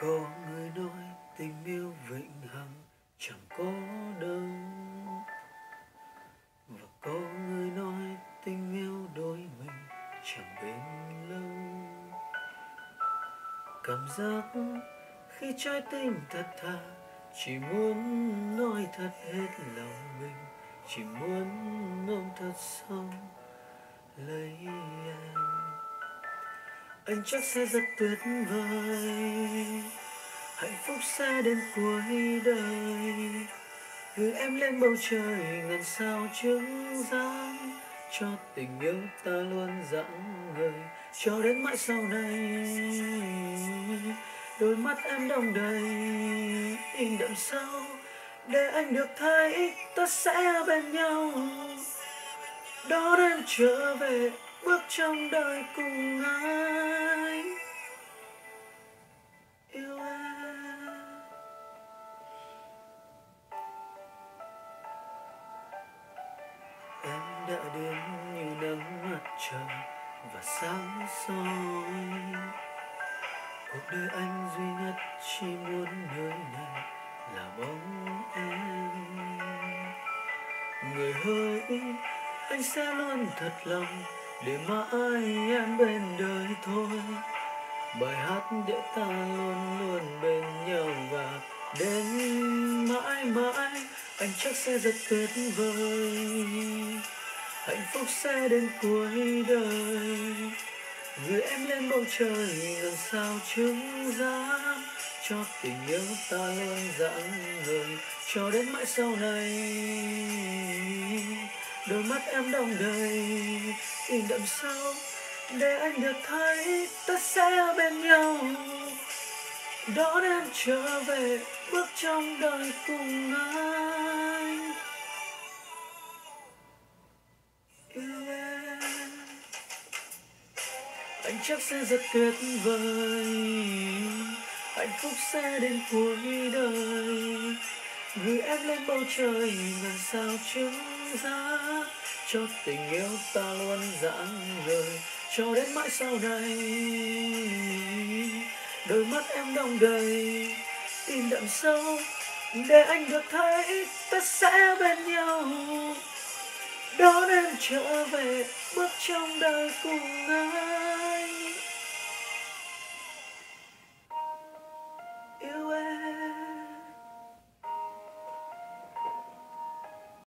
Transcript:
Có người nói tình yêu vĩnh hằng chẳng có đâu, và có người nói tình yêu đôi mình chẳng bền lâu. Cảm giác khi trái tim thật thà, chỉ muốn nói thật hết lòng mình, chỉ muốn ôm thật sâu lấy anh chắc sẽ rất tuyệt vời, hạnh phúc sẽ đến cuối đời, gửi em lên bầu trời ngàn sao chứng giáng, cho tình yêu ta luôn rạng ngời cho đến mãi sau này. Đôi mắt em đong đầy in đậm sâu, để anh được thấy ta sẽ bên nhau, đón em trở về bước trong đời cùng anh. Yêu em, em đã đến như nắng mặt trời và sáng soi. Cuộc đời anh duy nhất chỉ muốn nơi này là bóng em. Người hỡi, anh sẽ luôn thật lòng để mãi em bên đời thôi. Bài hát để ta luôn luôn bên nhau và đến mãi mãi. Anh chắc sẽ rất tuyệt vời, hạnh phúc sẽ đến cuối đời, gửi em lên bầu trời ngàn sao chứng giáng, cho tình yêu ta luôn rạng ngời cho đến mãi sau này. Đôi mắt em đong đầy in đậm sâu, để anh được thấy ta sẽ bên nhau, đón em trở về bước trong đời cùng anh. Yêu em, anh chắc sẽ rất tuyệt vời, hạnh phúc sẽ đến cuối đời, gửi em lên bầu trời ngàn sao chứng giáng, cho tình yêu ta luôn rạng ngời cho đến mãi sau này. Đôi mắt em đong đầy in đậm sâu, để anh được thấy ta sẽ bên nhau, đón em trở về bước trong đời cùng anh.